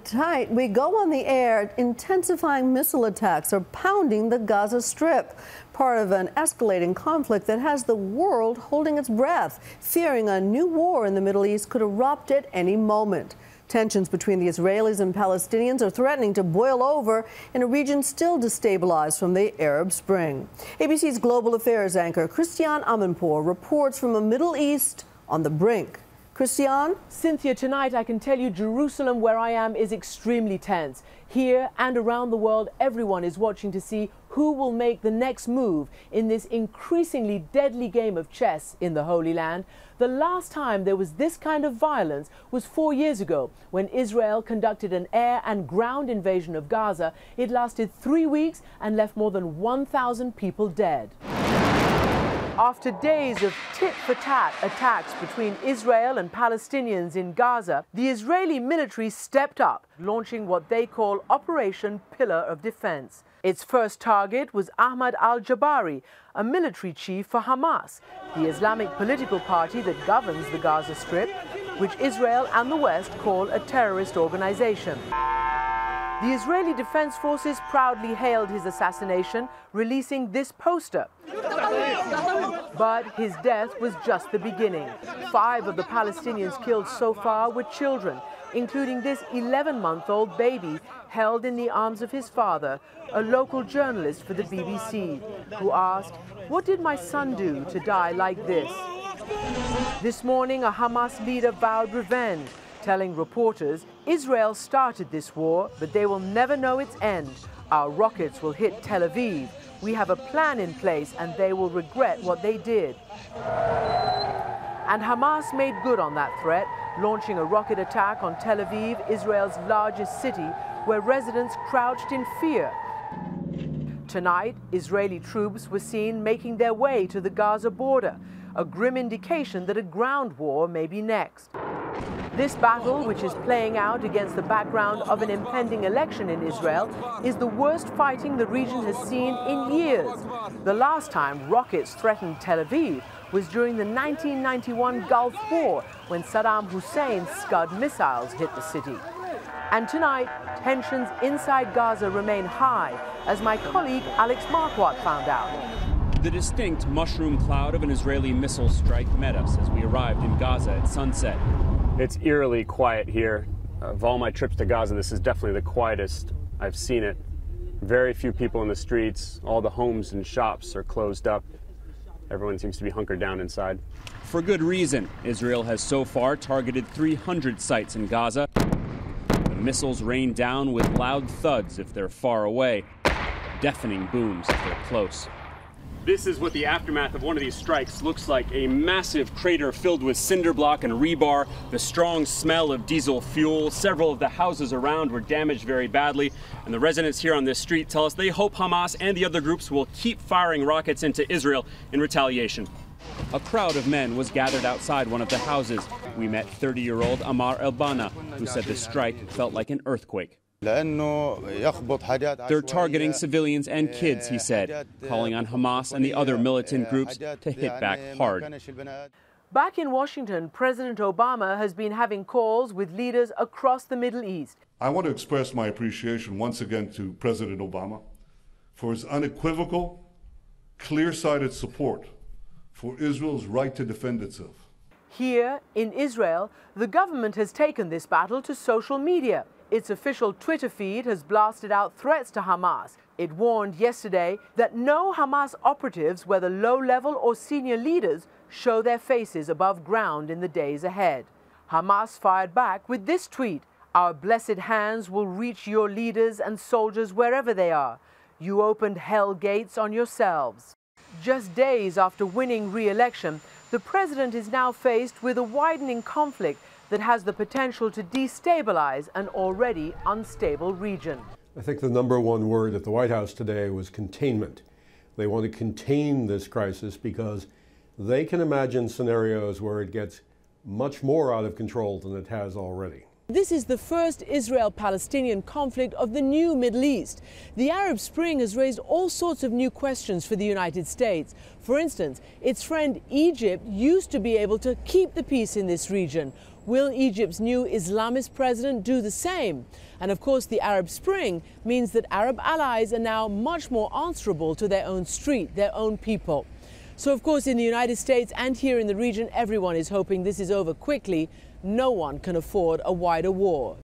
Tonight, we go on the air. Intensifying missile attacks are pounding the Gaza Strip, part of an escalating conflict that has the world holding its breath, fearing a new war in the Middle East could erupt at any moment. Tensions between the Israelis and Palestinians are threatening to boil over in a region still destabilized from the Arab Spring. ABC's global affairs anchor Christiane Amanpour reports from a Middle East on the brink. Christiane? Cynthia, tonight I can tell you Jerusalem, where I am, is extremely tense. Here and around the world, everyone is watching to see who will make the next move in this increasingly deadly game of chess in the Holy Land. The last time there was this kind of violence was 4 years ago, when Israel conducted an air and ground invasion of Gaza. It lasted 3 weeks and left more than 1,000 people dead. After days of tit-for-tat attacks between Israel and Palestinians in Gaza, the Israeli military stepped up, launching what they call Operation Pillar of Defense. Its first target was Ahmad al-Jabari, a military chief for Hamas, the Islamic political party that governs the Gaza Strip, which Israel and the West call a terrorist organization. The Israeli Defense Forces proudly hailed his assassination, releasing this poster. But his death was just the beginning. 5 of the Palestinians killed so far were children, including this 11-month-old baby held in the arms of his father, a local journalist for the BBC, who asked, "What did my son do to die like this?" This morning, a Hamas leader vowed revenge, telling reporters, "Israel started this war, but they will never know its end. Our rockets will hit Tel Aviv. We have a plan in place and they will regret what they did." And Hamas made good on that threat, launching a rocket attack on Tel Aviv, Israel's largest city, where residents crouched in fear. Tonight, Israeli troops were seen making their way to the Gaza border, a grim indication that a ground war may be next. This battle, which is playing out against the background of an impending election in Israel, is the worst fighting the region has seen in years. The last time rockets threatened Tel Aviv was during the 1991 Gulf War, when Saddam Hussein's Scud missiles hit the city. And tonight, tensions inside Gaza remain high, as my colleague Alex Marquardt found out. The distinct mushroom cloud of an Israeli missile strike met us as we arrived in Gaza at sunset. It's eerily quiet here. Of all my trips to Gaza, this is definitely the quietest I've seen it. Very few people in the streets. All the homes and shops are closed up. Everyone seems to be hunkered down inside. For good reason. Israel has so far targeted 300 sites in Gaza. The missiles rain down with loud thuds if they're far away, deafening booms if they're close. This is what the aftermath of one of these strikes looks like. A massive crater filled with cinder block and rebar, the strong smell of diesel fuel. Several of the houses around were damaged very badly, and the residents here on this street tell us they hope Hamas and the other groups will keep firing rockets into Israel in retaliation. A crowd of men was gathered outside one of the houses. We met 30-year-old Amar El-Bana, who said the strike felt like an earthquake. They're targeting civilians and kids, he said, calling on Hamas and the other militant groups to hit back hard. Back in Washington, President Obama has been having calls with leaders across the Middle East. I want to express my appreciation once again to President Obama for his unequivocal, clear-sighted support for Israel's right to defend itself. Here in Israel, the government has taken this battle to social media. Its official Twitter feed has blasted out threats to Hamas. It warned yesterday that no Hamas operatives, whether low-level or senior leaders, show their faces above ground in the days ahead. Hamas fired back with this tweet: "Our blessed hands will reach your leaders and soldiers wherever they are. You opened hell gates on yourselves." Just days after winning re-election, the president is now faced with a widening conflict that has the potential to destabilize an already unstable region. I think the number one word at the White House today was containment. They want to contain this crisis because they can imagine scenarios where it gets much more out of control than it has already. This is the first Israel-Palestinian conflict of the new Middle East. The Arab Spring has raised all sorts of new questions for the United States. For instance, its friend Egypt used to be able to keep the peace in this region. Will Egypt's new Islamist president do the same? And of course, the Arab Spring means that Arab allies are now much more answerable to their own street, their own people. So of course, in the United States and here in the region, everyone is hoping this is over quickly. No one can afford a wider war.